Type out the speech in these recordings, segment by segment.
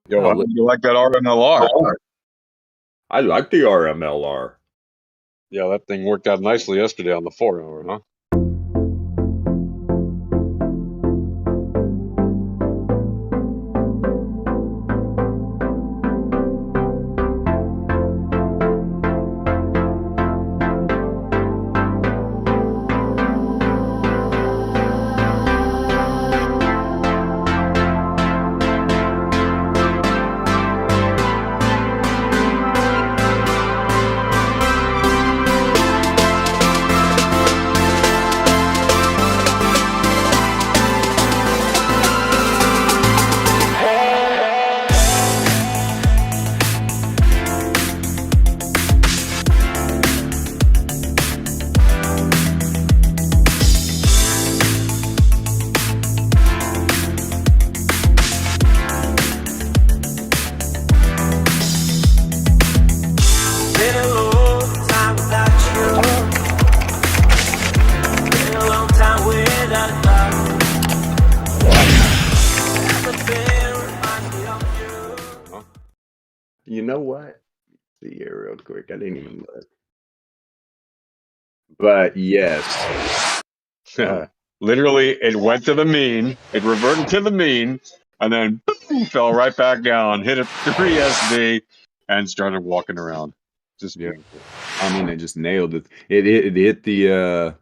Yo, you like that RMLR? I like the RMLR. Yeah, that thing worked out nicely yesterday on the 4-hour, huh? You know what? See here real quick. I didn't even look. But yes. Literally, it went to the mean. It reverted to the mean, and then boom, fell right back down, hit a 3 SD, and started walking around. Just beautiful. I mean, it just nailed it. It hit the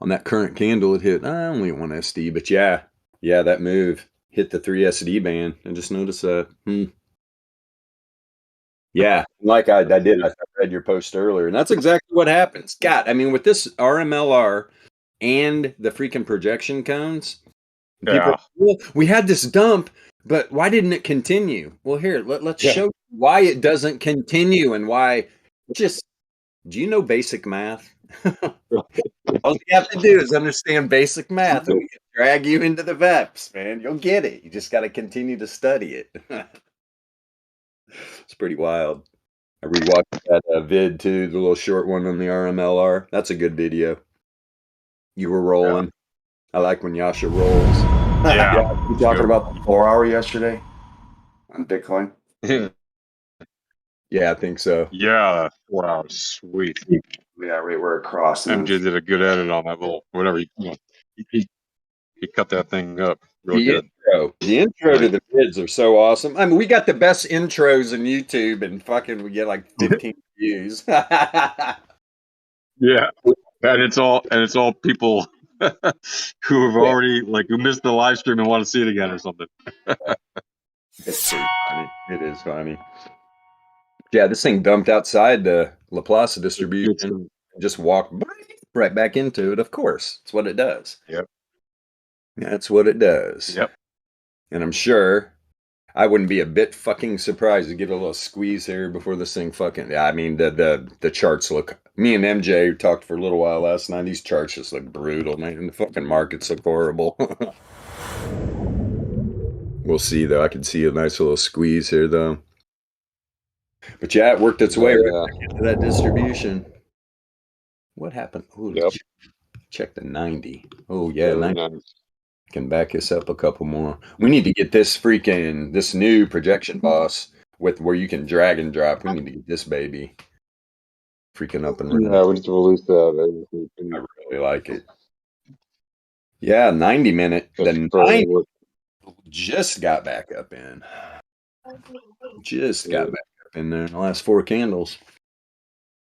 on that current candle. It hit only 1 SD, but yeah, that move hit the 3 SD band. I just noticed that. Yeah, like I did. I read your post earlier, and that's exactly what happens. God, I mean, with this RMLR and the freaking projection cones, people, well, we had this dump, but why didn't it continue? Well, here, let's show you why it doesn't continue and why. Just, do you know basic math? All you have to do is understand basic math, and we can drag you into the VEPS, man. You'll get it. You just got to continue to study it. It's pretty wild. I rewatched that vid too, the little short one on the RMLR. That's a good video. You were rolling. I like when Yasha rolls. Yeah. You talking about the 4-hour yesterday on Bitcoin? Yeah, I think so. Yeah, 4 hours. Sweet. Yeah, right where it crossed. MJ did a good edit on that little whatever. He cut that thing up real good. The intro to the vids are so awesome. I mean, we got the best intros in YouTube, and fucking we get like 15 views. Yeah, and it's all people who have already who missed the live stream and want to see it again or something. It's pretty funny. It is funny. Yeah, this thing dumped outside the Laplace distribution and just walked right back into it. Of course, it's what it does. Yep. That's what it does. Yep. And I'm sure I wouldn't be a bit fucking surprised to get a little squeeze here before this thing fucking. I mean, the charts look. Me and MJ talked for a little while last night. These charts just look brutal, man. The fucking markets look horrible. We'll see, though. I can see a nice little squeeze here, though. But yeah, it worked its way right back into that distribution. What happened? Ooh, check the 90. Oh, yeah, 90. Can back us up a couple more. We need to get this new projection boss with where you can drag and drop. We need to get this baby freaking up and running. Yeah, we need to release that. I really like it. Yeah, 90 minute. The 90 just got back up in. Just got back up in there in the last 4 candles.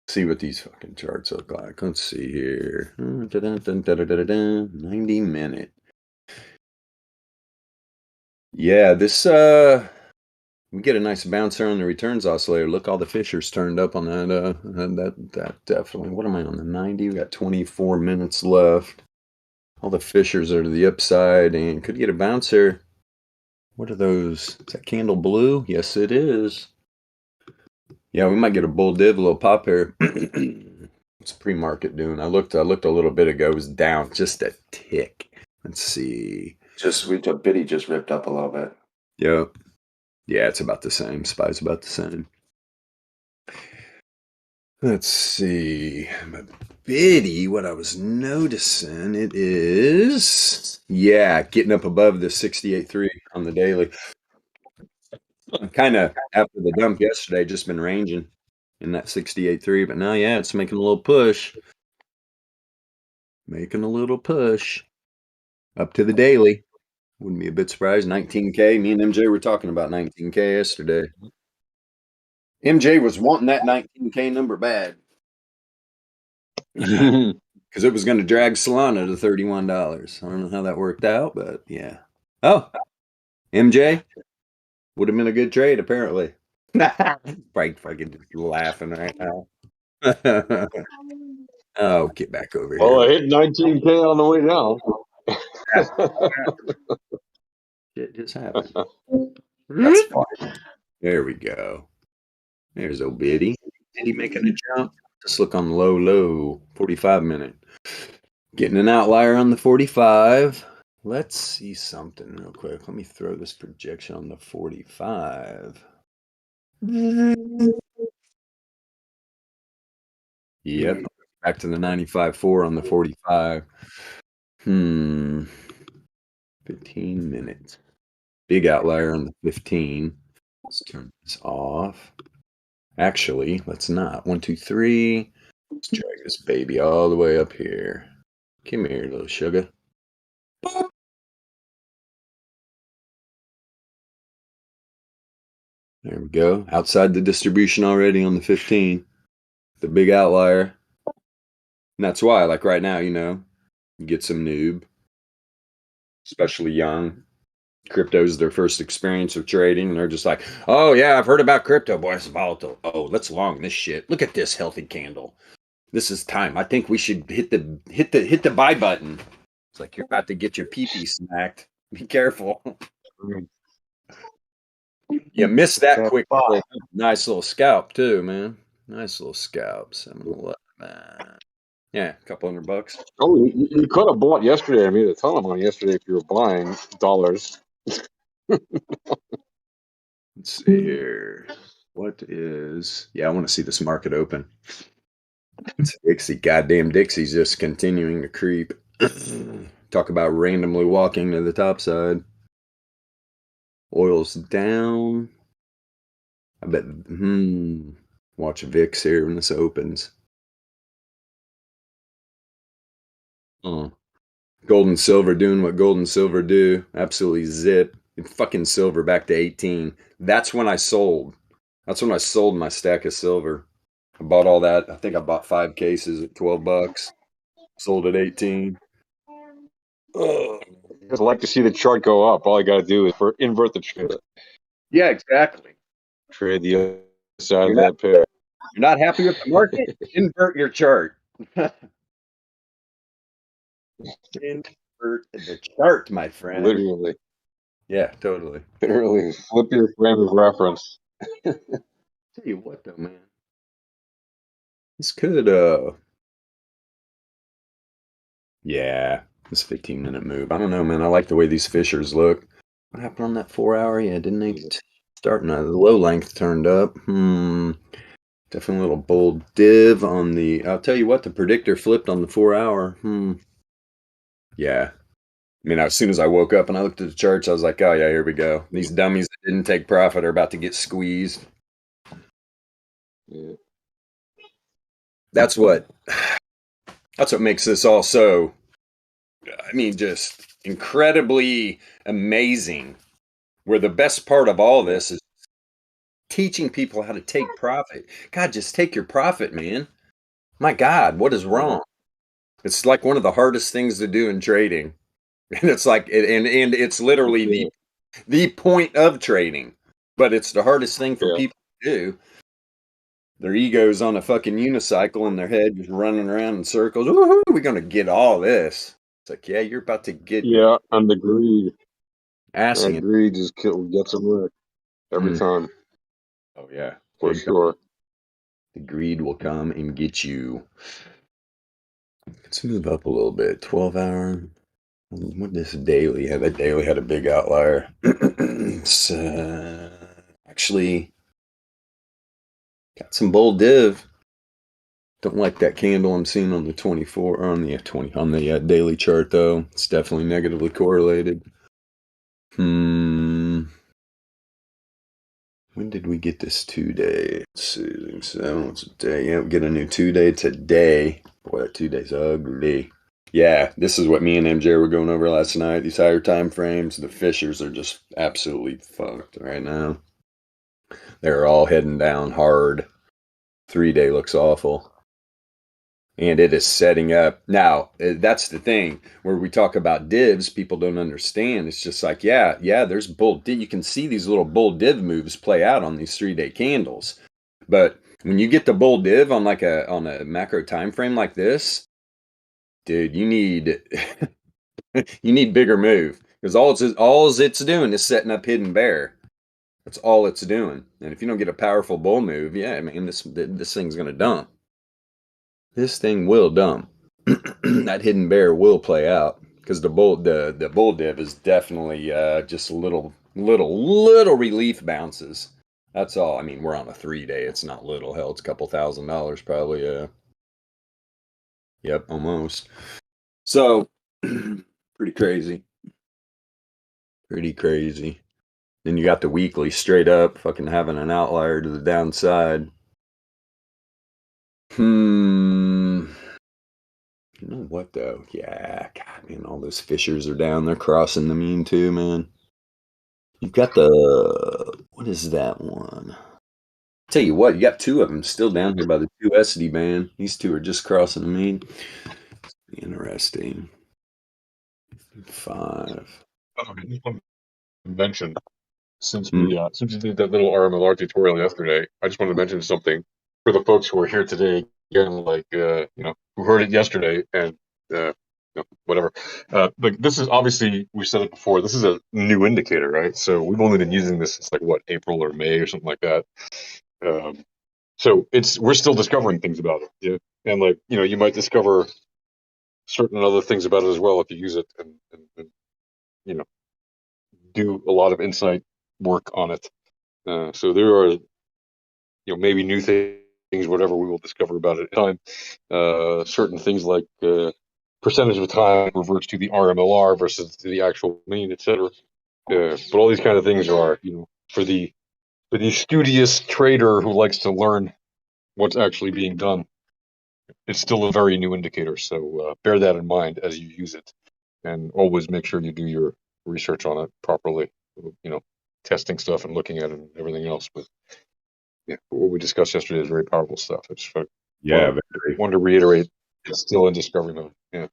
See what these fucking charts look like. Let's see here. 90 minute. Yeah, this we get a nice bouncer on the returns oscillator. Look, all the fishers turned up on that definitely. What am I on the 90? We got 24 minutes left. All the fishers are to the upside and could get a bouncer. What are those? Is that candle blue? Yes, it is. Yeah, we might get a bull div, a little pop here. What's pre-market doing? I looked a little bit ago. It was down just a tick. Let's see. Biddy just ripped up a little bit. Yep. Yeah, it's about the same. SPY's about the same. Let's see. Biddy, what I was noticing, it is, yeah, getting up above the 68.3 on the daily. Kind of after the dump yesterday, just been ranging in that 68.3, but now, yeah, it's making a little push. Making a little push up to the daily. Wouldn't be a bit surprised. 19K. Me and MJ were talking about 19K yesterday. MJ was wanting that 19K number bad. Because it was going to drag Solana to $31. I don't know how that worked out, but yeah. Oh, MJ would have been a good trade, apparently. Probably fucking just laughing right now. Oh, get back over Well, I here. hit 19K on the way down. Shit just happened. That's fine. There we go. There's old Biddy. Biddy making a jump. Just look on the low, 45 minute. Getting an outlier on the 45. Let's see something real quick. Let me throw this projection on the 45. Yep. Back to the 95.4 on the 45. 15 minutes. Big outlier on the 15. Let's turn this off. Actually, let's not. 1, 2, 3. Let's drag this baby all the way up here. Come here, little sugar. There we go. Outside the distribution already on the 15. The big outlier. And that's why, like right now, you get some noob, especially young. Crypto's their first experience of trading, and they're just like, oh yeah, I've heard about crypto, boy, it's volatile. Oh, let's long this shit. Look at this healthy candle. This is time. I think we should hit the buy button. It's like you're about to get your pee-pee smacked. Be careful. You missed that quick. Nice little scalp too, man. Nice little scalp. 7-11. Yeah, a couple $100. Oh, you could have bought yesterday. I made a ton of money yesterday if you were buying dollars. Let's see here. What is? Yeah, I want to see this market open. It's Dixie. Goddamn Dixie's just continuing to creep. Talk about randomly walking to the top side. Oil's down. I bet. Watch VIX here when this opens. Gold and silver doing what gold and silver do. Absolutely zip. And fucking silver back to 18. That's when I sold. That's when I sold my stack of silver. I bought all that. I think I bought 5 cases at $12. Sold at 18. I'd like to see the chart go up. All I got to do is invert the trade. Yeah, exactly. Trade the other side of that pair. You're not happy with the market? Invert your chart. Invert the chart, my friend. Literally. Yeah, totally. Literally. Flip your frame of reference. Tell you what, though, man. This could, yeah, this 15-minute move. I don't know, man. I like the way these fishers look. What happened on that 4-hour? Yeah, didn't they start? No, the low length turned up. Definitely a little bold div on the. I'll tell you what, the predictor flipped on the 4-hour. Yeah. I mean, as soon as I woke up and I looked at the charts, I was like, oh, yeah, here we go. These dummies that didn't take profit are about to get squeezed. Yeah. That's what makes this all so, I mean, just incredibly amazing. Where the best part of all this is teaching people how to take profit. God, just take your profit, man. My God, what is wrong? It's like one of the hardest things to do in trading. And it's like, and it's literally the point of trading, but it's the hardest thing for people to do. Their ego's on a fucking unicycle in their head, just running around in circles. Woohoo, we're going to get all this. It's like, yeah, you're about to get. Yeah, and the greed. Assing that greed just gets them wrecked every time. Oh, yeah. For sure. The greed will come and get you. Let's move up a little bit. 12-hour. What this daily? Yeah, that daily had a big outlier. It's actually got some bold div. Don't like that candle I'm seeing on the 24 or on the 20 on the daily chart though. It's definitely negatively correlated. When did we get this 2-day? Let's see. So it's a day. Yeah, we get a new 2-day today. Boy, that 2-day's ugly. Yeah, this is what me and MJ were going over last night. These higher time frames, the fishers are just absolutely fucked right now. They're all heading down hard. 3-day looks awful. And it is setting up. Now, that's the thing where we talk about divs, people don't understand. It's just like, yeah, there's bull div. You can see these little bull div moves play out on these 3-day candles. But when you get the bull div on on a macro time frame like this, dude, you need you need bigger move. Because all it's doing is setting up hidden bear. That's all it's doing. And if you don't get a powerful bull move, yeah, I mean this thing's gonna dump. This thing will dump. That hidden bear will play out because the bull div is definitely just little relief bounces. That's all. I mean, we're on a 3-day. It's not little. Hell, it's a couple $1,000 probably. Yep, almost. So pretty crazy. Pretty crazy. Then you got the weekly straight up fucking having an outlier to the downside. You know what though? Yeah, God, man, all those fishers are down. They're crossing the mean too, man. You've got what is that one? Tell you what, you got 2 of them still down here by the 2SD band. These 2 are just crossing the mean. Interesting. 5. Mention since we did that little RMLR tutorial yesterday, I just wanted to mention something for the folks who are here today. Again, like who heard it yesterday and whatever. Like this is obviously, we said it before. This is a new indicator, right? So we've only been using this since like what, April or May or something like that. So we're still discovering things about it. Yeah, and like you might discover certain other things about it as well if you use it and do a lot of insight work on it. So there are maybe new things, whatever we will discover about it in time. Certain things like percentage of time reverts to the RMLR versus to the actual mean, etc. But all these kind of things are for the studious trader who likes to learn what's actually being done. It's still a very new indicator, so bear that in mind as you use it, and always make sure you do your research on it properly. Testing stuff and looking at it and everything else. But what we discussed yesterday is very powerful stuff. It's wanted to reiterate, it's still in discovery mode. Yeah.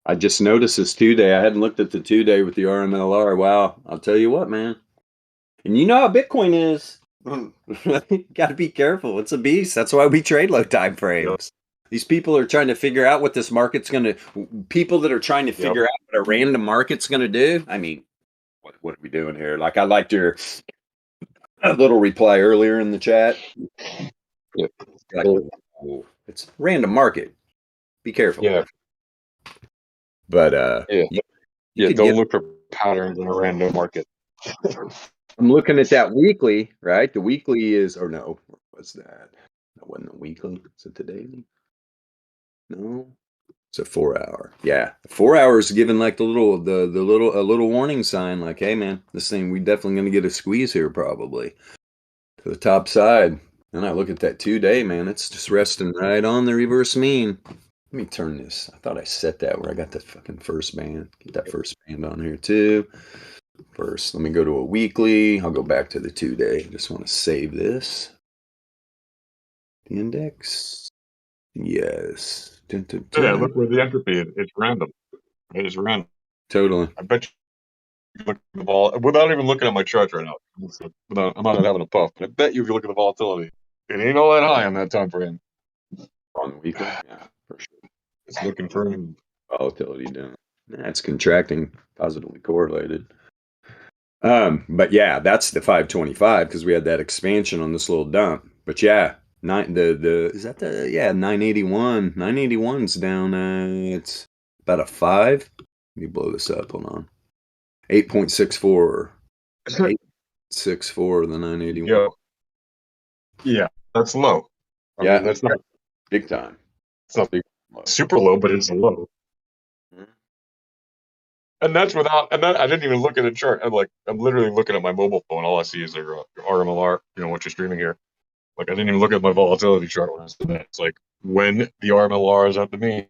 I just noticed this 2-day. I hadn't looked at the 2-day with the RMLR. Wow, I'll tell you what, man. And you know how Bitcoin is. Got to be careful. It's a beast. That's why we trade low time frames. Yep. These people are trying to figure out what this market's going to. People that are trying to figure out what a random market's going to do. I mean, what are we doing here? Like, I liked your little reply earlier in the chat. Yep. Like, oh, it's random market. Be careful. Yeah. But don't look for patterns in a random market. I'm looking at that weekly, right? The weekly is, or no, what's that? That wasn't the weekly. Is it the daily? No, it's a 4-hour. Yeah, 4 hours giving like a little warning sign, like, hey man, this thing, we definitely gonna get a squeeze here probably to the top side. And I look at that 2-day, man, it's just resting right on the reverse mean. Let me turn this. I thought I set that where I got the fucking first band. Get that first band on here too. First, let me go to a weekly. I'll go back to the 2-day. Just want to save this. The index. Yes. Dun, dun, dun. Yeah, look where the entropy is. It's random. It is random. Totally. I bet you look at the vol without even looking at my chart right now. I'm not having a puff, but I bet you if you look at the volatility, it ain't all that high on that time frame. On the weekly, yeah, for sure. It's looking for volatility down. That's contracting, positively correlated. But yeah, that's the 525 because we had that expansion on this little dump. But yeah, is that the 981? 981's down. It's about a 5. Let me blow this up. Hold on. 8.64. 8.64 the 981. Yeah, that's low. I mean, that's not Big time. It's not Big. super low, but it's low. Mhm. And that's without, and that, I didn't even look at a chart. I'm literally looking at my mobile phone. All I see is their RMLR, what you're streaming here. Like, I didn't even look at my volatility chart. It's like when the RMLR is at the mean.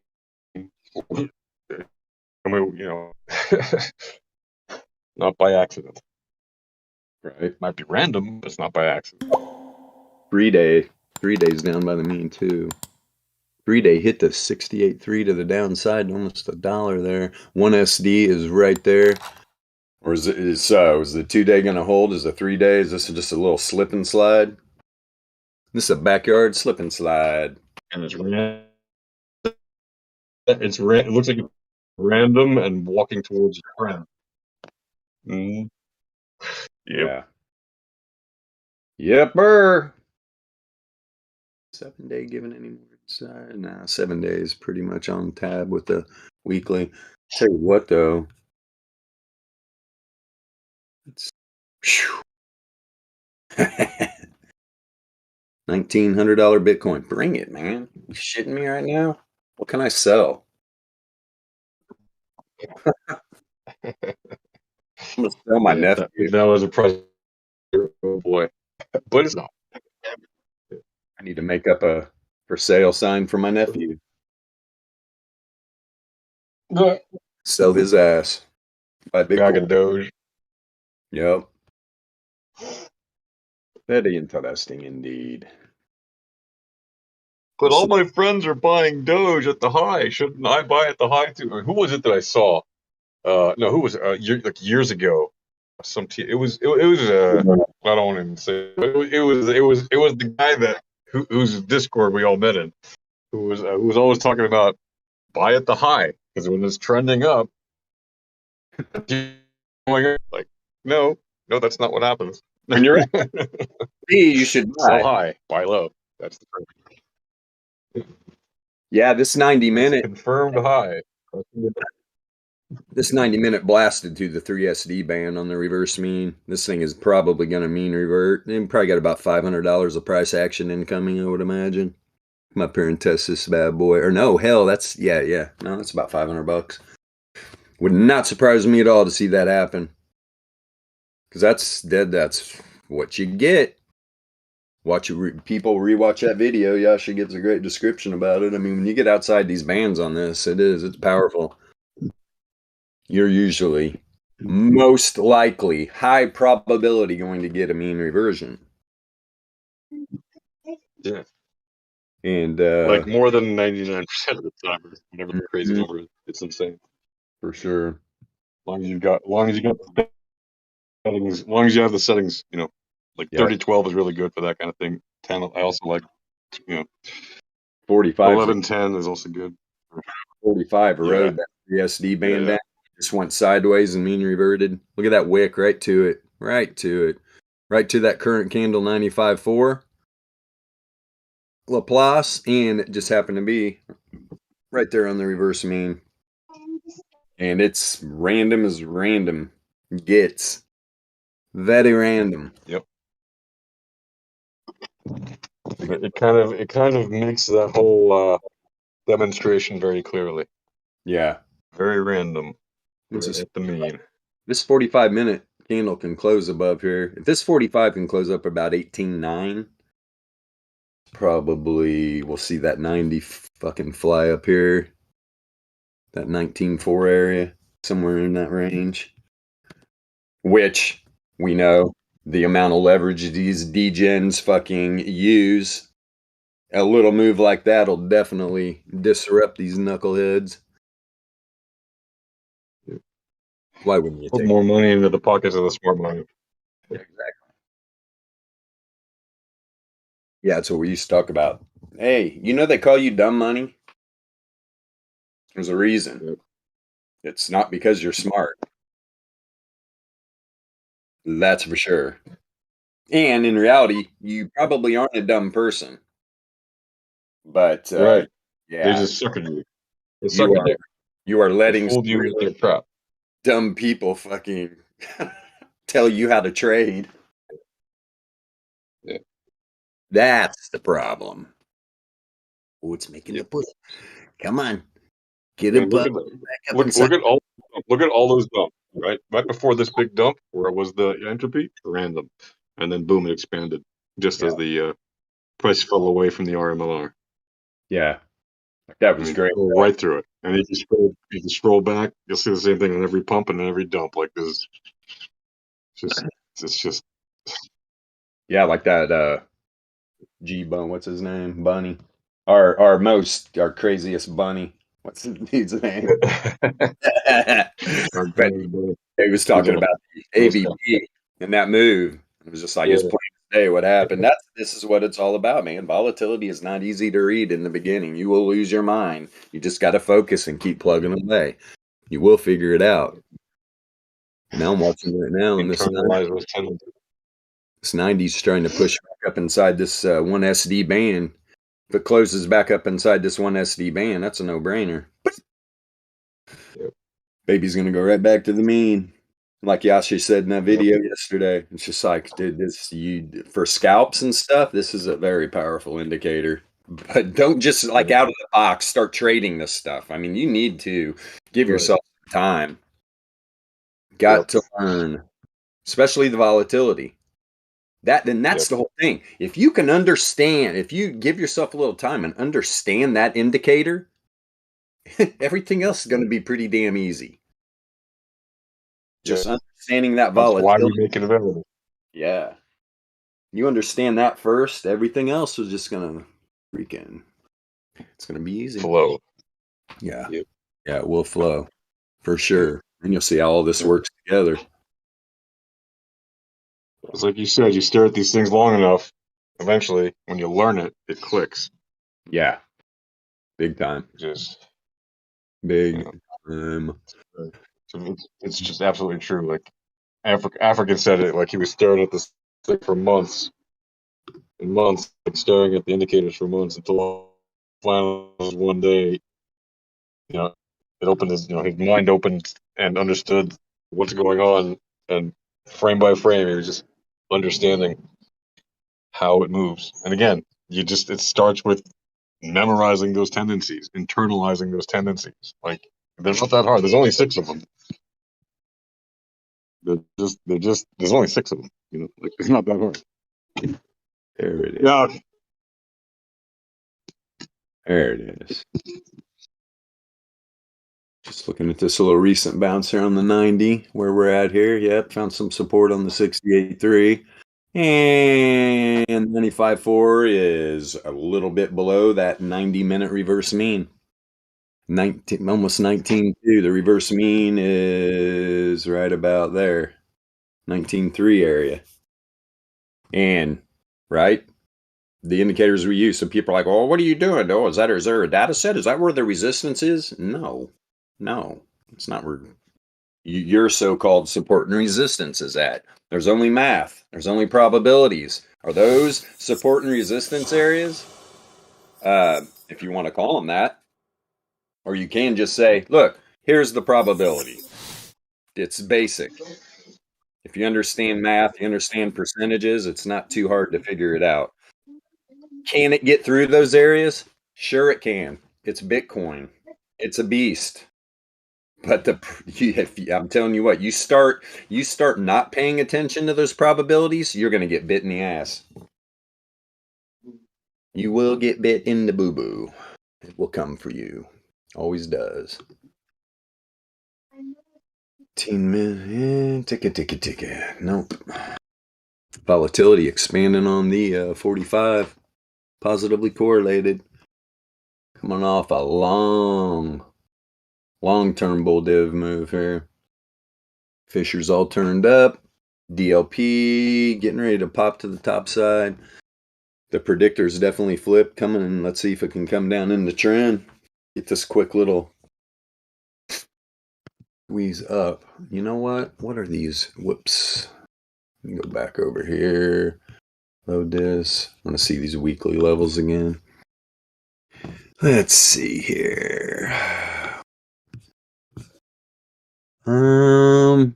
I mean, not by accident. Right. Might be random, but it's not by accident. 3 days down by the mean too. 3-day hit the 68.3 to the downside, almost $1 there. 1 SD is right there. Or is the 2-day going to hold? Is the 3 days? This is just a little slip and slide. This is a backyard slip and slide. And it looks like it's random and walking towards a trend. Mm. Yep. Yeah. Yepper. 7-day giving any more side? Nah, 7 days pretty much on tab with the weekly. Tell you what though. It's $1,900 Bitcoin. Bring it, man. You shitting me right now? What can I sell? I'm gonna sell my nephew. That was a present. Oh boy. But it's not. I need to make up a for sale sign for my nephew. No. Sell his ass. Buy Bag of Bitcoin. Doge. Yep. Very interesting indeed. But all my friends are buying Doge at the high. Shouldn't I buy at the high too? Or who was it that I saw? No, who was years ago? It was I don't want to say it was the guy that whose Discord we all met in, who was always talking about buy at the high because when it's trending up, like no, that's not what happens. When you're at B, you should Sell buy. high, buy low. That's the trend. Yeah, this 90-minute Confirmed high. This 90-minute blasted through the 3SD band on the reverse mean. This thing is probably going to mean revert. And probably got about $500 of price action incoming, I would imagine. Come up here and test this bad boy. Or no, hell, that's, yeah. No, that's about $500. Would not surprise me at all to see that happen. Because that's what you get. People rewatch that video. Yasha gives a great description about it. I mean, when you get outside these bands on this, it's powerful. You're usually most likely high probability going to get a mean reversion. Yeah. And like more than 99% of the time, or whatever the crazy number is. It's insane. For sure. As long as you got the settings, as long as you have the settings, like 30-12 is really good for that kind of thing. 10, I also like, 45. 11-10 is also good. 45 rode that 3SD band down. Just went sideways and mean reverted. Look at that wick right to it. Right to that current candle 95.4. Laplace, and it just happened to be right there on the reverse mean. And it's random as random gets. Very random. Yep. It kind of makes that whole demonstration very clearly. Yeah. Very random. At the mean. This 45-minute candle can close above here. If this 45 can close up about 18.9, probably we'll see that 90 fucking fly up here. That 19.4 area, somewhere in that range. Which we know the amount of leverage these degens fucking use. A little move like that will definitely disrupt these knuckleheads. Why wouldn't you put take more money into the pockets of the smart money? Yeah, exactly. Yeah, that's what we used to talk about. Hey, they call you dumb money? There's a reason. Yep. It's not because you're smart. That's for sure. And in reality, you probably aren't a dumb person. But right. Yeah, They just suck at you. They suck at you. You are letting fooled you with their crap. Dumb people fucking tell you how to trade. Yeah. That's the problem. Oh, it's making Yep. the push. Come on. Get it And back up inside. look at all those dumps, right? Right before this big dump, where it was the entropy, random, and then boom, it expanded just as the price fell away from the RMLR. Yeah. That I was mean, great. go right through it. And if you scroll back, you'll see the same thing on every pump and every dump. Like this, it's just Yeah, like that G-Bone, what's his name? Bunny. Our craziest bunny. What's the dude's name? But he was talking about the AVP and that move. It was just like it's plain as day what happened. This is what it's all about, man. Volatility is not easy to read in the beginning. You will lose your mind. You just got to focus and keep plugging away. You will figure it out. Now I'm watching right now, and this 90's trying to push back up inside this 1 SD band. If it closes back up inside this 1 SD band, that's a no-brainer. Yep. Baby's gonna go right back to the mean. Like Yashi said in that video yesterday, it's just like, dude, for scalps and stuff, this is a very powerful indicator. But don't just like out of the box start trading this stuff. I mean, you need to give yourself time. Got to learn, especially the volatility. That's the whole thing. If you can understand, if you give yourself a little time and understand that indicator, everything else is going to be pretty damn easy. Just understanding that volatility. That's why we make it available. Yeah. You understand that first, everything else is just going to freaking, it's going to be easy. Flow. Yeah. Yep. Yeah, it will flow for sure. And you'll see how all this works together. It's like you said, you stare at these things long enough, eventually, when you learn it, it clicks. Yeah. Big time. Just big time. It's just absolutely true. Like African said it, like he was staring at this thing for months and months, like staring at the indicators for months until finally one day, it opened his mind opened and understood what's going on, and frame by frame, he was just understanding how it moves. And again, it starts with memorizing those tendencies, internalizing those tendencies. Like they're not that hard. There's only 6 of them. There's only 6 of them. Like it's not that hard. There it is. Yeah. There it is. Just looking at this little recent bounce here on the 90, where we're at here. Yep, found some support on the 68.3. And 95.4 is a little bit below that 90-minute reverse mean. Almost 19.2. The reverse mean is right about there. 19.3 area. And, right? The indicators we use. So people are like, oh, what are you doing? Oh, is there a data set? Is that where the resistance is? No, it's not where your so-called support and resistance is at. There's only math. There's only probabilities. Are those support and resistance areas? If you want to call them that. Or you can just say, look, here's the probability. It's basic. If you understand math, you understand percentages, it's not too hard to figure it out. Can it get through those areas? Sure it can. It's Bitcoin. It's a beast. But I'm telling you what, you start not paying attention to those probabilities, you're going to get bit in the ass. You will get bit in the boo-boo. It will come for you. Always does. 10 minutes. Ticket. Nope. Volatility expanding on the 45. Positively correlated. Coming off a long-term bull div move here. Fishers all turned up. DLP getting ready to pop to the top side. The predictor's definitely flipped coming in. Let's see if it can come down in the trend. Get this quick little squeeze up. You know what? What are these? Whoops. Let me go back over here. Load this. I want to see these weekly levels again. Let's see here. Boy,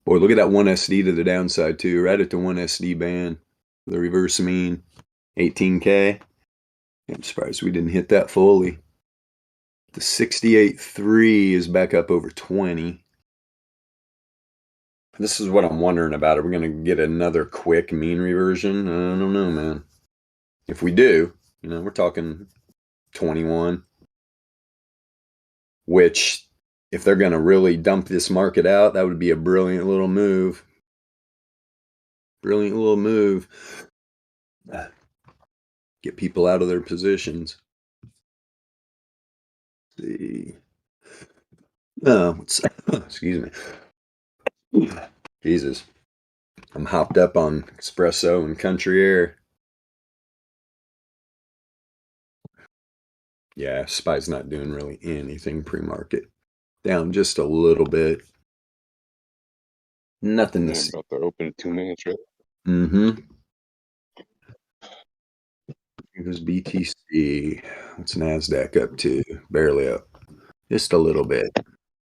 look at that 1 SD to the downside too, right at the 1 SD band. The reverse mean, 18K. I'm surprised we didn't hit that fully. The 68.3 is back up over 20. This is what I'm wondering about. Are we going to get another quick mean reversion? I don't know, man. If we do, we're talking 21, which if they're going to really dump this market out, that would be a brilliant little move. Brilliant little move. Get people out of their positions. Let's see. Excuse me. Jesus. I'm hopped up on espresso and country air. Yeah, SPY's not doing really anything pre-market. Down just a little bit. Nothing to see. About to open in 2 minutes, right? Mm-hmm. Here's BTC. What's NASDAQ up to? Barely up. Just a little bit.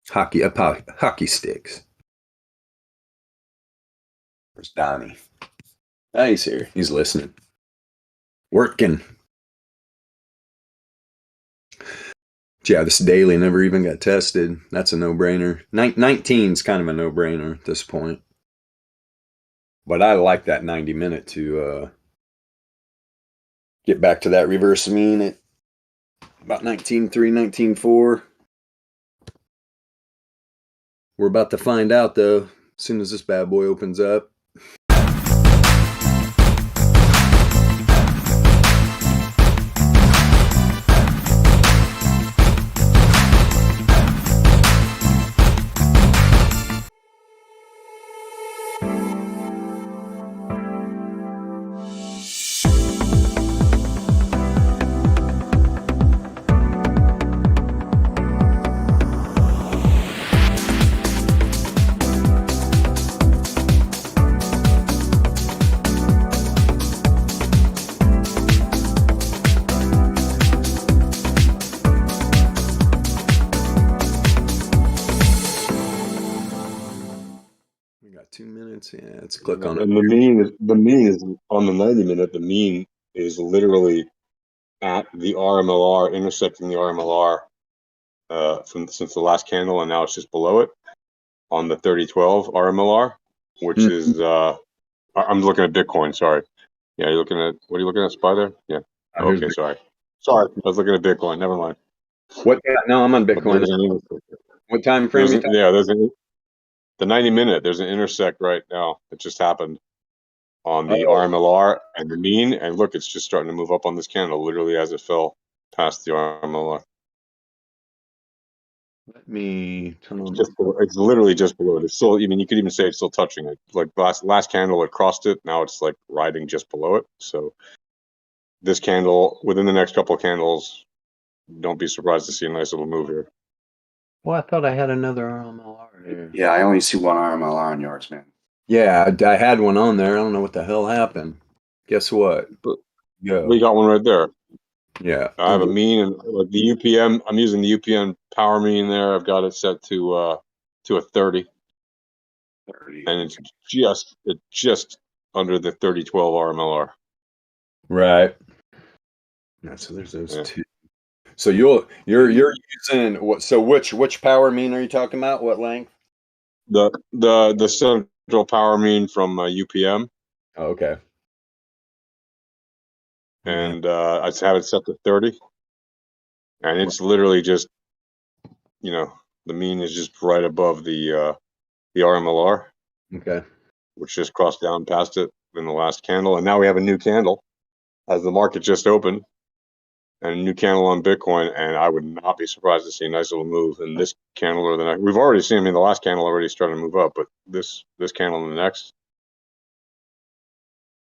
Hockey sticks. Where's Donnie? Oh, he's here. He's listening. Working. Yeah, this daily never even got tested. That's a no-brainer. 19's kind of a no-brainer at this point. But I like that 90-minute to get back to that reverse mean at about 19.3, 19.4. We're about to find out, though, as soon as this bad boy opens up. We got 2 minutes. Yeah, let's click on it. And the mean is on the 90-minute. The mean is literally at the RMLR, intersecting the RMLR since the last candle, and now it's just below it on the 3012 RMLR, which is I'm looking at Bitcoin. Sorry. Yeah, you're looking at what are you looking at? SPY there? Yeah. Okay, sorry. I was looking at Bitcoin. Never mind. What? No, I'm on Bitcoin. What time frame? There's the 90-minute. There's an intersect right now. It just happened on the RMLR and the mean. And look, it's just starting to move up on this candle, literally as it fell past the RMLR. Let me turn on. It's literally just below it. It's still, I mean, you could even say it's still touching it. Like last candle, it crossed it. Now it's like riding just below it. So this candle, within the next couple of candles, don't be surprised to see a nice little move here. Well, I thought I had another RMLR here. Yeah, I only see one RMLR on yours, man. Yeah, I had one on there. I don't know what the hell happened. Guess what? We got one right there. Yeah. I have a mean, and like the UPM, I'm using the UPM power mean there. I've got it set to a 30. 30. And it's just under the 3012 RMLR. Right. Yeah, so there's those two. So you're using what? So which power mean are you talking about? What length? The central power mean from UPM. Oh, okay. And I just have it set to 30. And it's literally just, the mean is just right above the RMLR. Okay. Which just crossed down past it in the last candle. And now we have a new candle as the market just opened, and a new candle on Bitcoin. And I would not be surprised to see a nice little move in this candle or the next. We've already seen, the last candle already started to move up, but this candle and the next,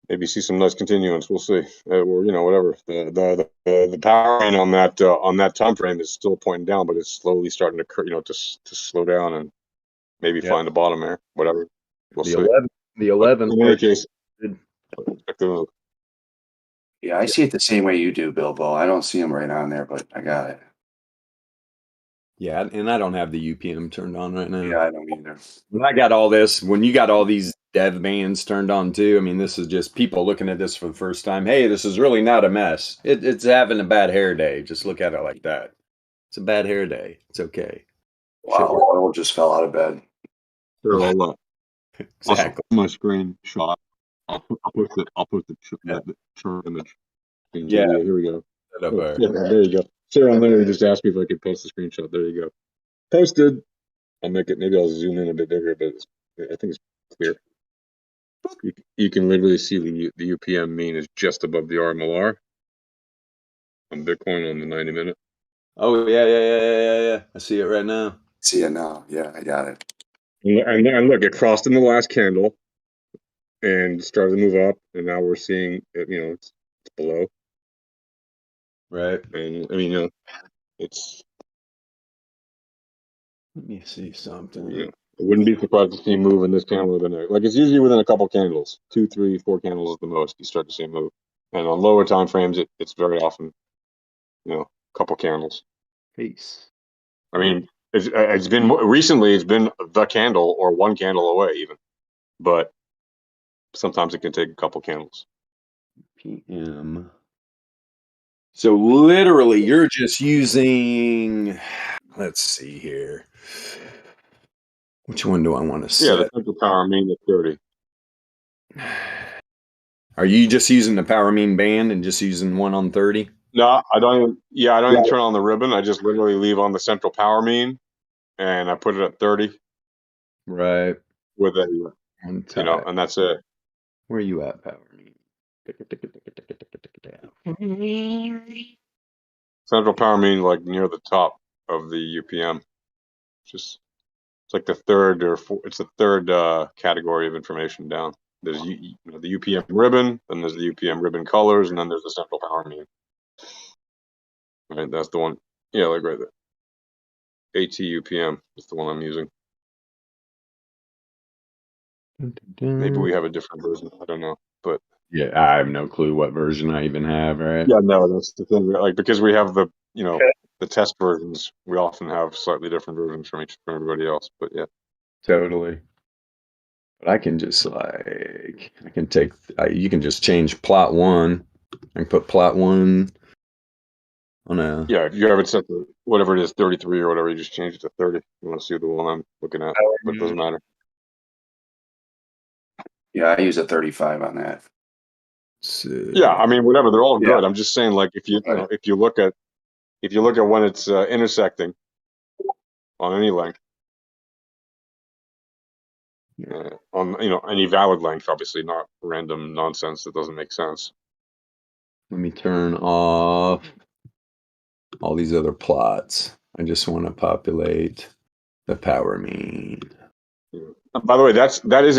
maybe see some nice continuance. We'll see. Or whatever. The power line on that time frame is still pointing down, but it's slowly starting to to slow down and maybe find a bottom there. Whatever. We'll see. The 11. In any case, expect the move. Yeah, I see it the same way you do, Bilbo. I don't see them right on there, but I got it. Yeah, and I don't have the UPM turned on right now. Yeah, I don't either. When I got all this, when you got all these dev bands turned on too, I mean, this is just people looking at this for the first time. Hey, this is really not a mess. It's having a bad hair day. Just look at it like that. It's a bad hair day. It's okay. Wow, oil just fell out of bed. Sure, I'll Exactly. my screenshot. I'll put the chart image. Yeah. Here we go. Set up Oh, yeah, there you go. Sarah literally just asked me if I could post the screenshot. There you go. Posted. I'll make it. Maybe I'll zoom in a bit bigger, but I think it's clear. You can literally see the UPM mean is just above the RMLR on Bitcoin on the 90-minute. Oh yeah. I see it right now. See it now. Yeah, I got it. And look, it crossed in the last candle and started to move up, and now we're seeing it, it's below. Right. And I mean, it's. Let me see something. I wouldn't be surprised to see a move in this candle within it's usually within a couple candles, 2, 3, 4 candles at the most. You start to see a move, and on lower time frames, it's very often, a couple candles. Peace. I mean, it's been recently. It's been the candle or one candle away, even, but sometimes it can take a couple candles. PM. So literally, you're just using. Let's see here. Which one do I want to set? Yeah, the central power mean at 30. Are you just using the power mean band and just using one on 30? No, I don't even. Yeah, I don't even turn on the ribbon. I just literally leave on the central power mean, and I put it at 30. Right. With a, and that's it. Where are you at, power mean? Central power mean like near the top of the UPM. It's like the third it's the third category of information down. There's the UPM ribbon, then there's the UPM ribbon colors, and then there's the central power mean. Right, that's the one. Yeah, like right there. AT UPM is the one I'm using. Maybe we have a different version. I don't know, but yeah, I have no clue what version I even have. Right? Yeah, no, that's the thing. Like because we have the the test versions, we often have slightly different versions from everybody else. But yeah, totally. But I can just you can just change plot 1. I can put plot 1 on a. Yeah, if you have it set to whatever it is, 33 or whatever, you just change it to 30. You want to see the one I'm looking at, but it doesn't matter. Yeah, I use a 35 on that. Yeah, I mean, whatever, they're all good. I'm just saying, like, if you look at when it's intersecting on any length, on any valid length, obviously not random nonsense that doesn't make sense. Let me turn off all these other plots. I just want to populate the power mean. By the way, that is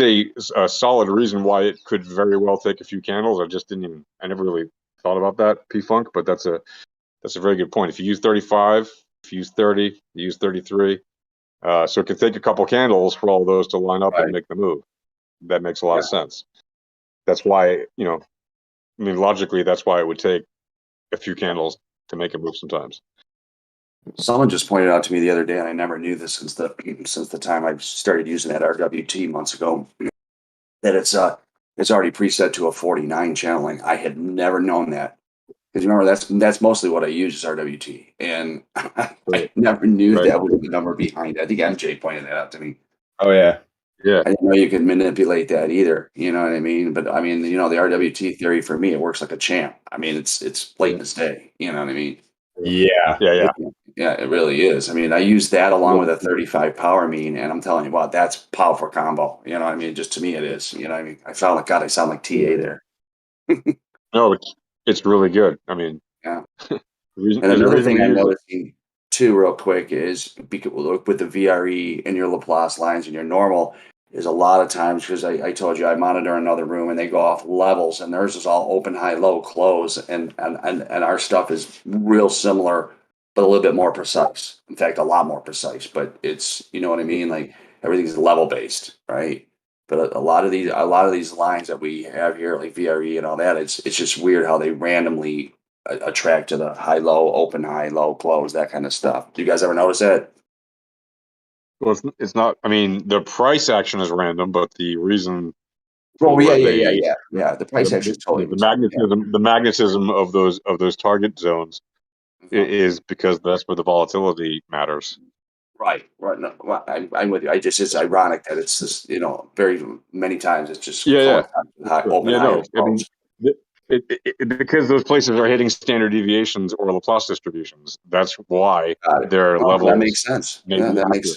a solid reason why it could very well take a few candles. I never really thought about that, P-Funk, but that's a very good point. If you use 35, if you use 30, you use 33, so it can take a couple candles for all those to line up and make the move. That makes a lot of sense. That's why, logically, that's why it would take a few candles to make a move sometimes. Someone just pointed out to me the other day, and I never knew this since the time I started using that RWT months ago, that it's already preset to a 49 channeling. I had never known that. Because remember, that's mostly what I use is RWT, and I never knew that was the number behind it. I think MJ pointed that out to me. Oh yeah. I didn't know you could manipulate that either. You know what I mean? But I mean, the RWT theory for me, it works like a champ. I mean, it's plain as day. You know what I mean? Yeah. Yeah, it really is. I mean, I use that along with a 35 power mean, and I'm telling you what, that's powerful combo. You know what I mean? Just to me, it is. You know what I mean? I sound like TA there. No, it's really good. I mean, yeah. And another thing I'm noticing too, real quick, is with the VRE and your Laplace lines and your normal, is a lot of times, because I told you I monitor another room and they go off levels, and theirs is all open, high, low, close, and our stuff is real similar, but a little bit more precise. In fact, a lot more precise. But it's, you know what I mean? Like everything's level based, right? But a lot of these lines that we have here, like VRE and all that, it's just weird how they randomly a track to the high, low, open, high, low, close, that kind of stuff. Do you guys ever notice that? Well, it's not. I mean, the price action is random, but the reason Oh, for yeah. The price action is totally the magnetism of those target zones is because that's where the volatility matters. Right. No, well, I'm with you. It's ironic that it's just, very many times it's just Yeah. open high. No, I mean, because those places are hitting standard deviations or Laplace distributions. That's why their levels. That makes sense. Yeah, that makes.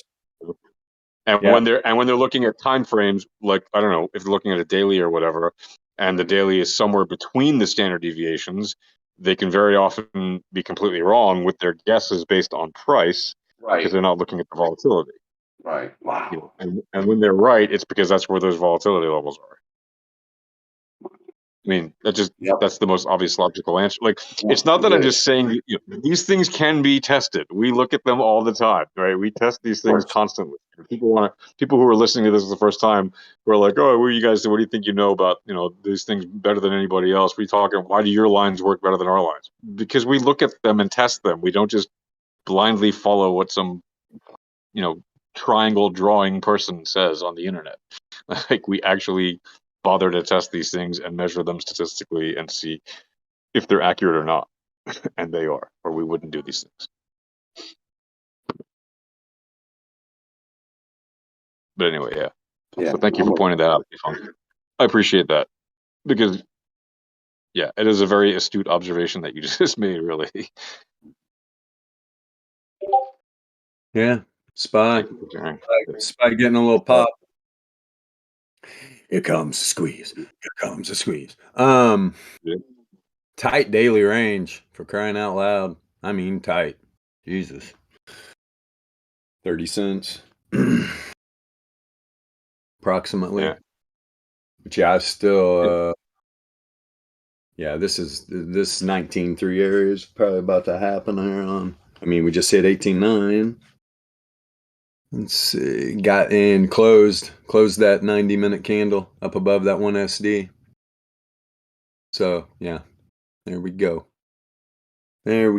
And when they're looking at time frames, like I don't know if they're looking at a daily or whatever, and the daily is somewhere between the standard deviations, they can very often be completely wrong with their guesses based on price, right? Because they're not looking at the volatility. Right. Wow. And when they're right, it's because that's where those volatility levels are. I mean, that's the most obvious logical answer. Like, it's not that I'm just saying these things can be tested. We look at them all the time, right? We test these things constantly. People who are listening to this for the first time who are like, "Oh, what do you guys do? What do you think you know about these things better than anybody else?" We talking. Why do your lines work better than our lines? Because we look at them and test them. We don't just blindly follow what some triangle drawing person says on the internet. Like, we actually bother to test these things and measure them statistically and see if they're accurate or not. And they are, or we wouldn't do these things. But anyway, yeah. So thank you for pointing that out. I appreciate that, because it is a very astute observation that you just made, really. Yeah. SPY getting a little pop. Here comes the squeeze. Tight daily range, for crying out loud. I mean, tight. Jesus. 30 cents. Approximately. Yeah. But I still this 19.3 area is probably about to happen here on. I mean, we just hit 18.9. Let's see. Got in, closed that 90-minute candle up above that 1 SD. So, yeah. There we go. Yeah,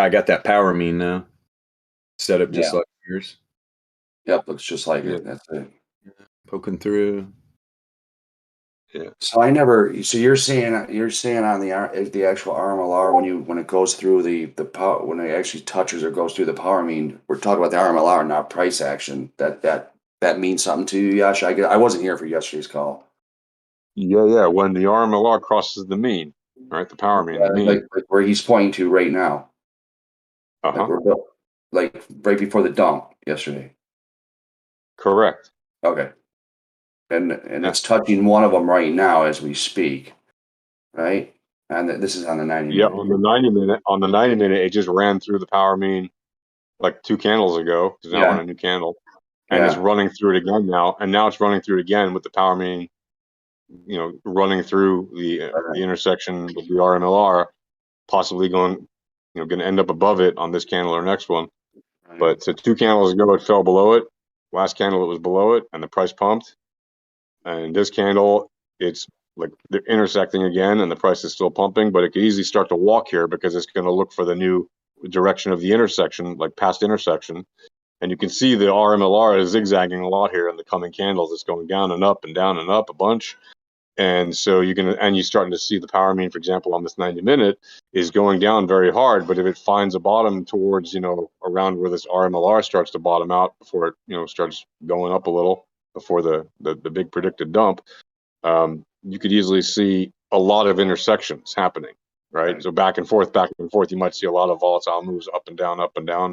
I got that power mean now. Set up just like yours. Yep, looks just like it. That's it. Poking through. Yeah. So you're saying on the actual RMLR when it goes through the power, when it actually touches or goes through the power mean, we're talking about the RMLR, not price action. That means something to you, Yash? I wasn't here for yesterday's call. Yeah. When the RMLR crosses the mean, right? The power mean, the mean. Like where he's pointing to right now. Like right before the dump yesterday. Correct. Okay. And it's touching one of them right now as we speak, right? And this is on the 90 minute. Yeah, on the 90 minute, it just ran through the power mean like 2 candles ago. It's now on a new candle, and it's running through it again now. And now it's running through it again with the power mean, running through the intersection with the RMLR, possibly going to end up above it on this candle or next one. Right. But so 2 candles ago, it fell below it. Last candle, it was below it, and the price pumped. And this candle, it's like they're intersecting again, and the price is still pumping, but it could easily start to walk here because it's going to look for the new direction of the intersection, like past intersection. And you can see the RMLR is zigzagging a lot here in the coming candles. It's going down and up and down and up a bunch. And so you're starting to see the power mean, for example, on this 90 minute is going down very hard. But if it finds a bottom towards, around where this RMLR starts to bottom out before it, starts going up a little before the big predicted dump, you could easily see a lot of intersections happening, right? So back and forth, you might see a lot of volatile moves up and down,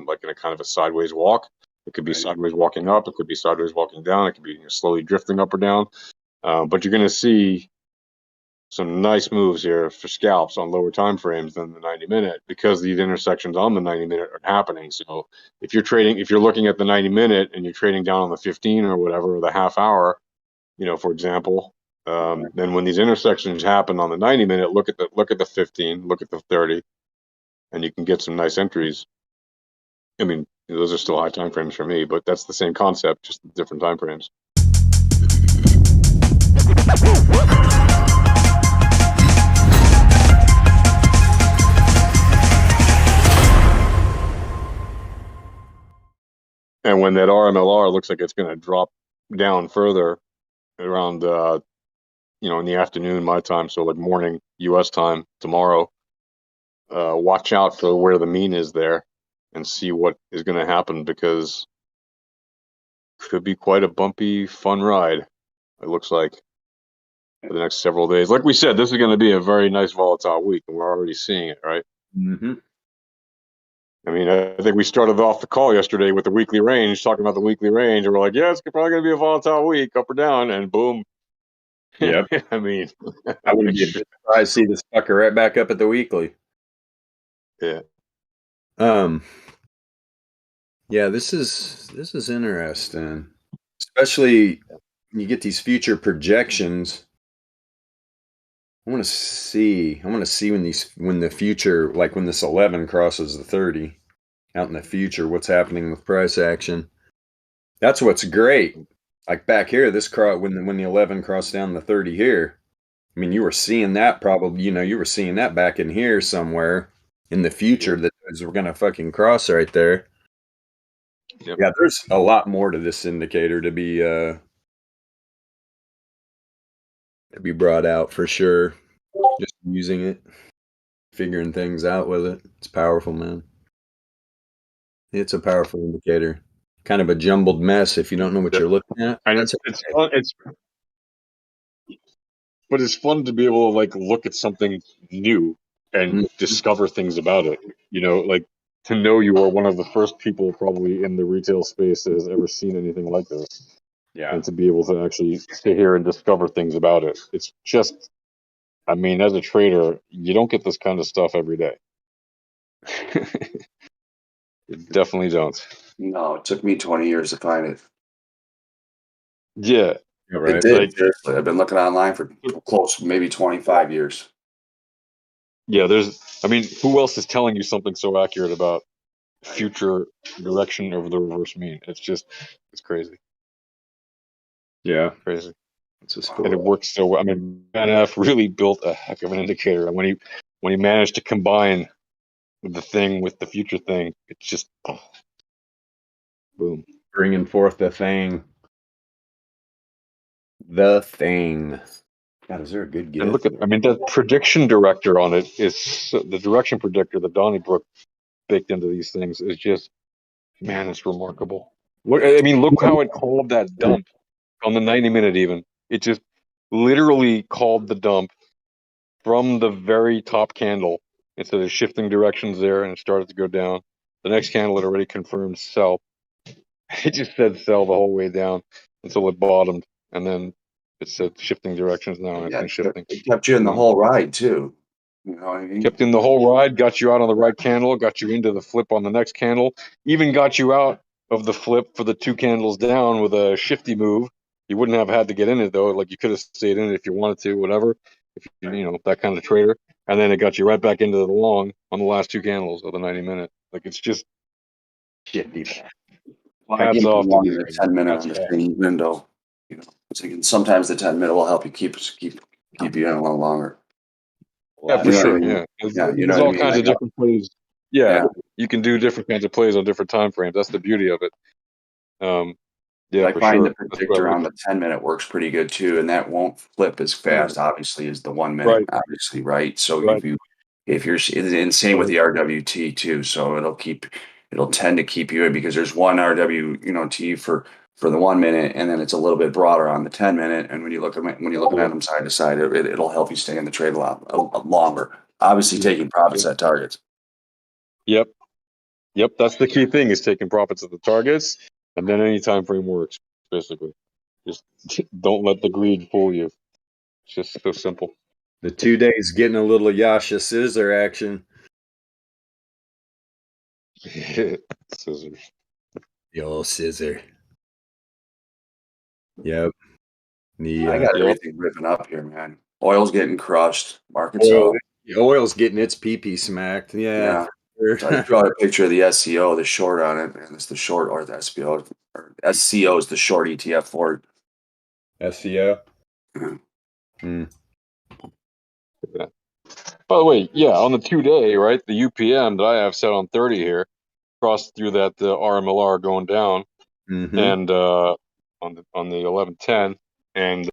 like in a kind of a sideways walk. It could be sideways walking up. It could be sideways walking down. It could be slowly drifting up or down. But you're going to see some nice moves here for scalps on lower time frames than the 90 minute because these intersections on the 90 minute are happening. So if you're looking at the 90 minute and you're trading down on the 15 or whatever, or the half hour, for example, then when these intersections happen on the 90 minute, look at the 15, look at the 30, and you can get some nice entries. I mean, those are still high time frames for me, but that's the same concept, just different time frames. And when that RMLR looks like it's going to drop down further around, in the afternoon, my time, so like morning U.S. time tomorrow, watch out for where the mean is there and see what is going to happen, because it could be quite a bumpy, fun ride, it looks like, for the next several days. Like we said, this is going to be a very nice volatile week, and we're already seeing it, right? Mm-hmm. I mean, I think we started off the call yesterday with the weekly range, talking about the weekly range, and we're like, yeah, it's probably going to be a volatile week, up or down, and boom. Yep. I mean, I wouldn't be surprised to see this fucker right back up at the weekly. Yeah. Yeah, this is interesting. Especially when you get these future projections. I want to see when the future, like when this 11 crosses the 30 out in the future, what's happening with price action. That's what's great. Like back here, when the 11 crossed down the 30 here, I mean, you were seeing that probably, you were seeing that back in here somewhere in the future, that we're going to fucking cross right there. Yep. Yeah, there's a lot more to this indicator to be brought out for sure. Just using it, figuring things out with it. It's powerful, man. It's a powerful indicator. Kind of a jumbled mess if you don't know what you're looking at. And it's fun, but it's fun to be able to like look at something new and discover things about it. Like to know you are one of the first people probably in the retail space that has ever seen anything like this. Yeah. And to be able to actually sit here and discover things about it. It's just, I mean, as a trader, you don't get this kind of stuff every day. You definitely don't. No, it took me 20 years to find it. Yeah. Right. It did. Seriously. I've been looking online for close, maybe 25 years. Yeah, who else is telling you something so accurate about future direction of the reverse mean? It's crazy. Yeah. Crazy. It's just And it works so well. I mean, NF really built a heck of an indicator. And when he managed to combine the thing with the future thing, it's just boom. Bringing forth the thing. The thing. God, is there a good get? And look at, the prediction director on it is the direction predictor that Donnybrook baked into these things is just, man, it's remarkable. Look how it called that dump on the 90-minute even. It just literally called the dump from the very top candle instead of shifting directions there, and it started to go down. The next candle had already confirmed sell. It just said sell the whole way down until it bottomed, and then it said shifting directions now, and it's been shifting. It kept you in the whole ride too. You know what I mean? Kept in the whole ride, got you out on the right candle, got you into the flip on the next candle, even got you out of the flip for the 2 candles down with a shifty move. You wouldn't have had to get in it though. Like you could have stayed in it if you wanted to, whatever. If that kind of trader. And then it got you right back into the long on the last 2 candles of the 90-minute. Like it's just shifty. Hats off to the 10-minute on the same window. Sometimes the 10-minute will help you keep you in a little longer. Yeah, for sure. Yeah, there's all kinds of different plays. Yeah, you can do different kinds of plays on different time frames. That's the beauty of it. Yeah, I for find sure. the predictor on the 10-minute works pretty good too, and that won't flip as fast, obviously, as the 1 minute, obviously, right? So if you're, and same with the RWT too, so it'll tend to keep you in because there's one RWT for the 1 minute, and then it's a little bit broader on the 10-minute. And when you're looking at them side to side, it'll help you stay in the trade a lot longer. Obviously, taking profits at targets. Yep. That's the key thing, is taking profits at the targets, and then any time frame works. Basically, just don't let the greed fool you. It's just so simple. The 2 days getting a little Yasha scissor action. Scissors. The old scissor. Yep. I got everything ripping up here, man. Oil's getting crushed. Market's up. Oil's getting its pee smacked. Yeah. So I draw a picture of the SCO, the short on it, and it's the short, or the SPO, or SCO is the short ETF for it. SCO? Yeah. By the way, on the 2-day, right, the UPM that I have set on 30 here crossed through that RMLR going down, and on the 11:10, and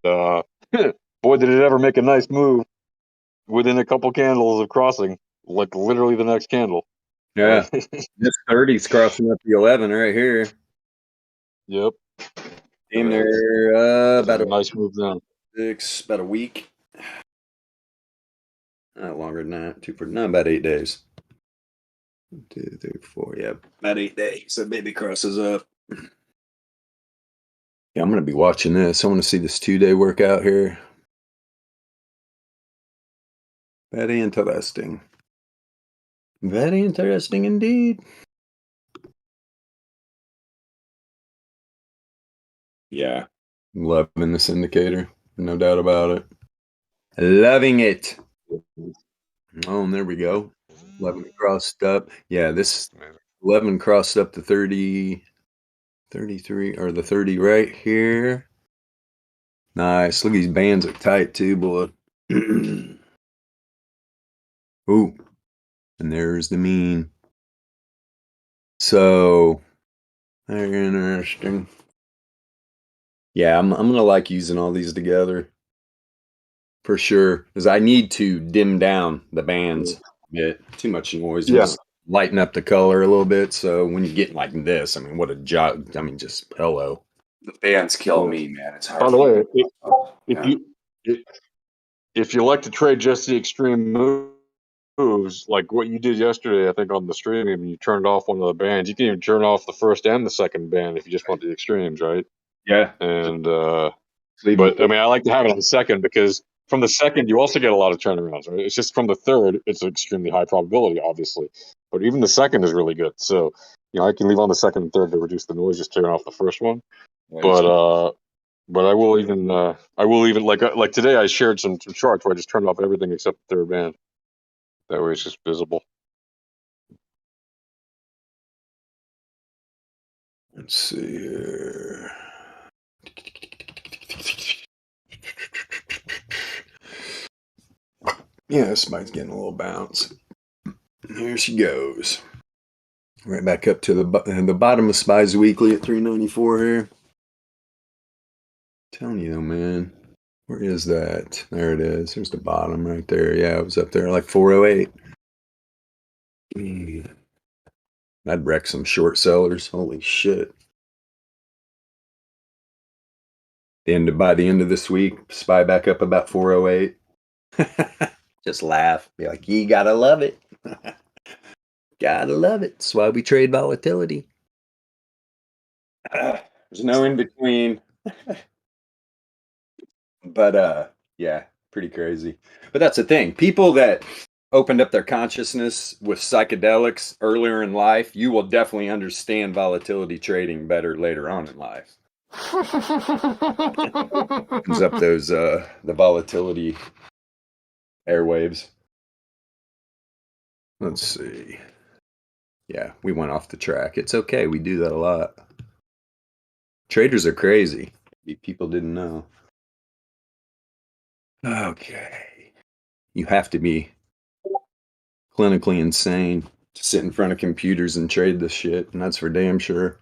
boy, did it ever make a nice move within a couple candles of crossing, like literally the next candle. Yeah, this 30's crossing up the 11 right here. Yep. Came there about a nice move down. About a week. Not longer than that. Not about 8 days. 1, 2, 3, 4. Yeah, about 8 days. So baby crosses up. Yeah, I'm gonna be watching this. I want to see this 2-day workout here. Very interesting. Very interesting indeed. Yeah, loving this indicator. No doubt about it. Loving it. Oh, and there we go. 11 crossed up. Yeah, this 11 crossed up the 30, 33, or the 30 right here. Nice. Look, these bands are tight too, boy. Ooh, and there's the mean. So, very interesting. Yeah, I'm gonna like using all these together for sure, because I need to dim down the bands a bit. Too much noise. Yeah. Just lighten up the color a little bit. So when you get like this, I mean, what a job! I mean, just hello. The bands kill me, man. It's hard. By the way, if you like to trade just the extreme moves, like what you did yesterday, I think on the stream, and you turned off one of the bands, you can even turn off the first and the second band if you just want the extremes, right? Yeah. And but I mean, I like to have it on the second because from the second you also get a lot of turnarounds, right? It's just from the third, it's an extremely high probability, obviously, but even the second is really good. So I can leave on the second and third to reduce the noise, just turn off the first one. But I will even like today I shared some charts where I just turned off everything except the third band. That way it's just visible. Let's see here. Yeah, this mine's getting a little bounce. Here she goes. Right back up to the bottom of SPY's Weekly at 394 here. Telling you though, man. Where is that? There it is. There's the bottom right there. Yeah, it was up there like 408. I'd wreck some short sellers. Holy shit. By the end of this week, SPY back up about 408. Just laugh. Be like, you gotta love it. Gotta love it. That's why we trade volatility. There's no in between. But yeah, pretty crazy. But that's the thing. People that opened up their consciousness with psychedelics earlier in life, you will definitely understand volatility trading better later on in life. Opens up those the volatility airwaves. Let's see. Yeah, we went off the track. It's okay. We do that a lot. Traders are crazy. People didn't know. Okay. You have to be clinically insane to sit in front of computers and trade this shit, and that's for damn sure.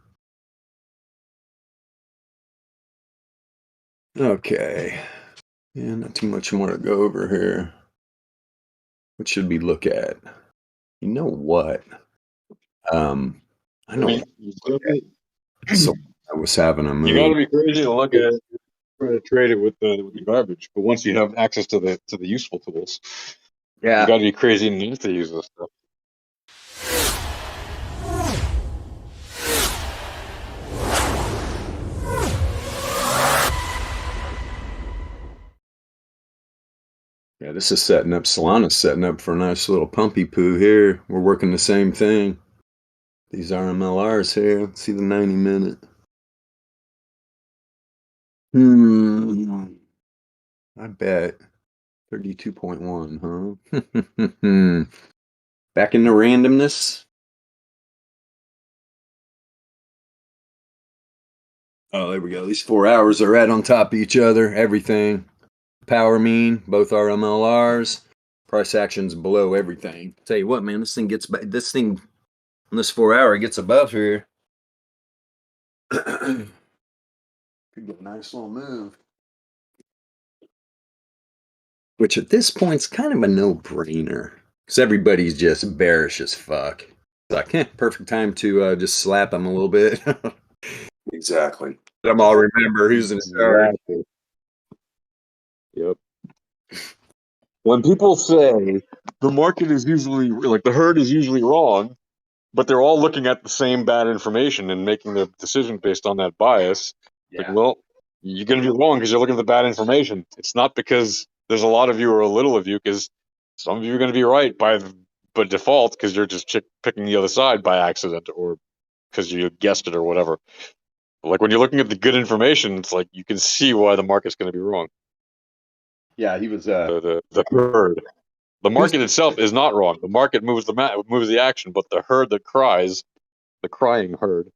Okay. Yeah, not too much more to go over here. What should we look at? You know what? I know. So I was having a move. You got to be crazy to look at it, try to trade it with the garbage. But once you have access to the useful tools, you got to be crazy and need to use this stuff. Yeah, this is setting up. Solana's setting up for a nice little pumpy poo here. We're working the same thing. These RMLRs here. Let's see the 90-minute. I bet 32.1, huh? Back into randomness. Oh, there we go. These 4 hours are right on top of each other. Everything. Power mean, both RMLRs. Price actions below everything. Tell you what, man, this thing on this 4 hour gets above here. Could get a nice little move. Which at this point is kind of a no-brainer. Because everybody's just bearish as fuck. It's like, perfect time to just slap them a little bit. Exactly. Let them all remember who's in charge. Exactly. Yep. When people say the market is usually, like, the herd is usually wrong, but they're all looking at the same bad information and making their decision based on that bias, like, well, you're going to be wrong because you're looking at the bad information. It's not because there's a lot of you or a little of you, because some of you are going to be right by default because you're just picking the other side by accident or because you guessed it or whatever. But like when you're looking at the good information, it's like you can see why the market's going to be wrong. Yeah, he was The herd. The market itself is not wrong. The market moves the action, but the herd that cries, the crying herd,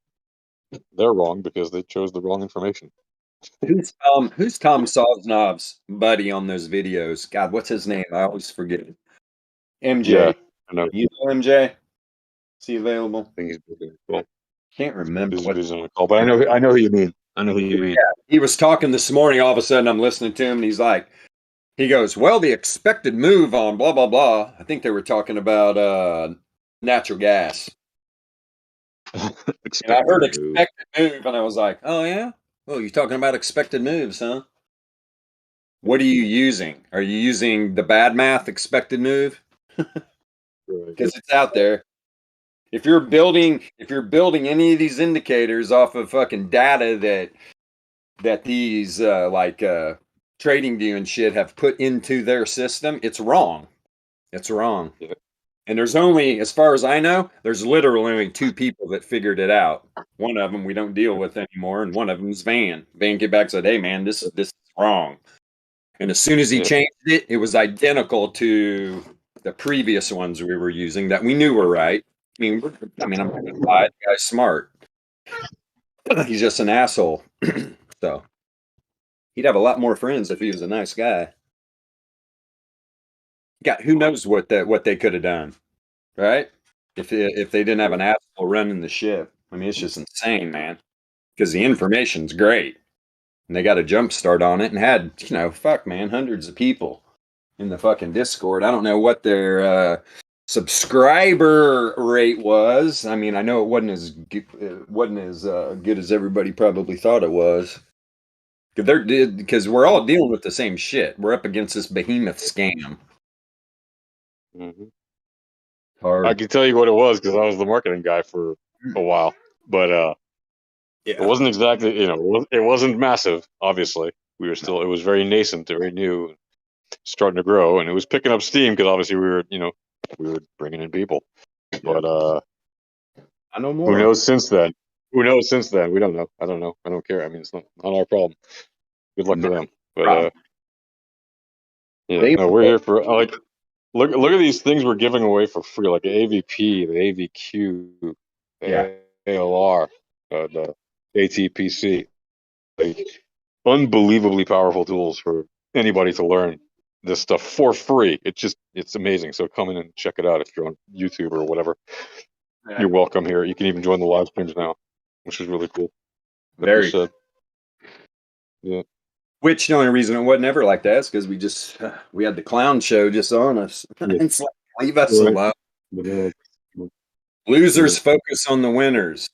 they're wrong because they chose the wrong information. Who's Tom Sosnov's buddy on those videos? God, what's his name? I always forget. MJ. Yeah, I know. You know MJ? Is he available? I think he's busy. Well, Can't remember he's what. busy on the call, but I know who you mean. I know who you mean. Yeah, he was talking this morning. All of a sudden, I'm listening to him, and he's like, he goes, "Well, the expected move on blah blah blah." I think they were talking about natural gas. And I heard expected move, and I was like, "Oh yeah, well, you're talking about expected moves, huh?" What are you using? Are you using the bad math expected move? Because it's out there. If you're building any of these indicators off of fucking data that these trading view and shit have put into their system, it's wrong. It's wrong. Yeah. And there's only, as far as I know, there's literally only two people that figured it out. One of them we don't deal with anymore, and one of them is Van. Van came back and said, "Hey man, this is wrong." And as soon as he changed it, it was identical to the previous ones we were using that we knew were right. I'm not gonna lie, the guy's smart. He's just an asshole. So he'd have a lot more friends if he was a nice guy. God, who knows what they could have done, right? If they didn't have an asshole running the ship. I mean, it's just insane, man. Because the information's great, and they got a jump start on it, and had hundreds of people in the fucking Discord. I don't know what their subscriber rate was. I mean, I know it wasn't as good as everybody probably thought it was. Because we're all dealing with the same shit. We're up against this behemoth scam. Mm-hmm. Hard. I can tell you what it was because I was the marketing guy for a while, but it wasn't exactly, it wasn't massive. Obviously, it was very nascent, very new, starting to grow, and it was picking up steam because obviously we were bringing in people. But I know more. Who knows since then? We don't know. I don't know. I don't care. I mean, it's not our problem. Good luck to them. But we're here for look at these things we're giving away for free, like the AVP, the AVQ, the ALR, the ATPC. Like, unbelievably powerful tools for anybody to learn this stuff for free. It's amazing. So come in and check it out if you're on YouTube or whatever. Yeah. You're welcome here. You can even join the live streams now, which is really cool. Very good. Yeah. Which the only reason it wasn't ever like that is because we had the clown show just on us. Yeah. It's like, leave us alone. Losers focus on the winners.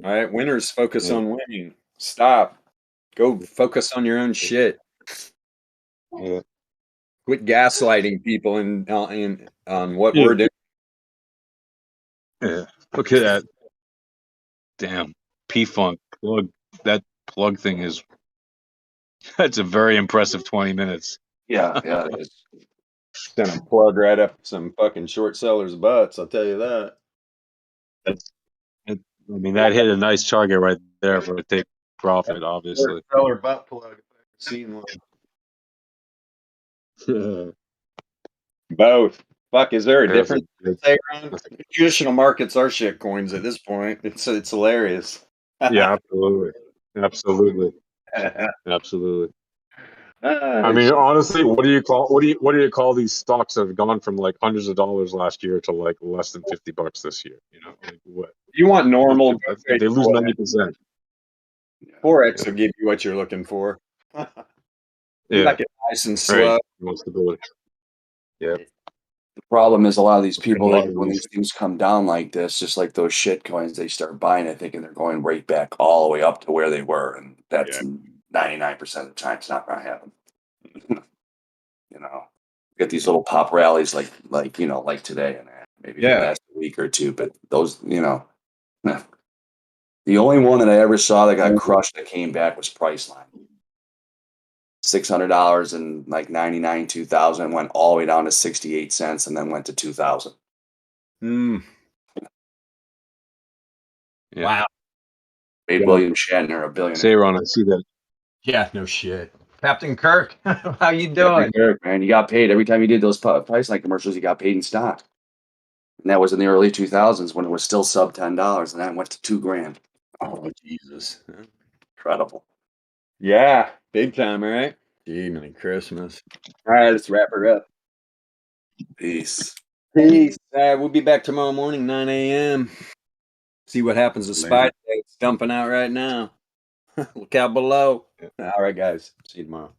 All right, winners focus on winning. Stop. Go focus on your own shit. Yeah. Quit gaslighting people on what we're doing. Yeah. Look at that. Damn. P-Funk plug. That plug thing that's a very impressive 20 minutes. Yeah, it is. Gonna plug right up some fucking short sellers' butts, I'll tell you that. That hit a nice target right there for a take profit, obviously. Short seller butt plug. I've seen one. Both. Fuck, is there a difference? Traditional markets are shit coins at this point. It's hilarious. Yeah, absolutely. Absolutely. I mean, honestly, what do you call these stocks that have gone from like hundreds of dollars last year to like less than $50 this year? Like what? You want normal? They lose 90%. Forex will give you what you're looking for. You like it nice and slow. Right. More stability. Yeah. The problem is a lot of these people, when these things come down like this, just like those shit coins, they start buying it thinking they're going right back all the way up to where they were. And that's 99% of the time it's not going to happen. You know, get these little pop rallies like you know, like today and maybe the last week or two. But those, you know, the only one that I ever saw that got crushed that came back was Priceline. $600 and like 99, 2000 went all the way down to 68 cents and then went to 2000. Wow. Made William Shatner a billionaire. Say, Ron, I see that. Yeah, no shit. Captain Kirk, how you doing? Captain Kirk, man, you got paid every time you did those Priceline commercials. You got paid in stock, and that was in the early 2000s when it was still sub $10, and then it went to $2,000. Oh Jesus, Incredible. Yeah, big time, right? Gee, Merry Christmas. All right, let's wrap her up. Peace. Peace. We'll be back tomorrow morning, 9 a.m. See what happens to SPY today. It's dumping out right now. Look out below. All right, guys. See you tomorrow.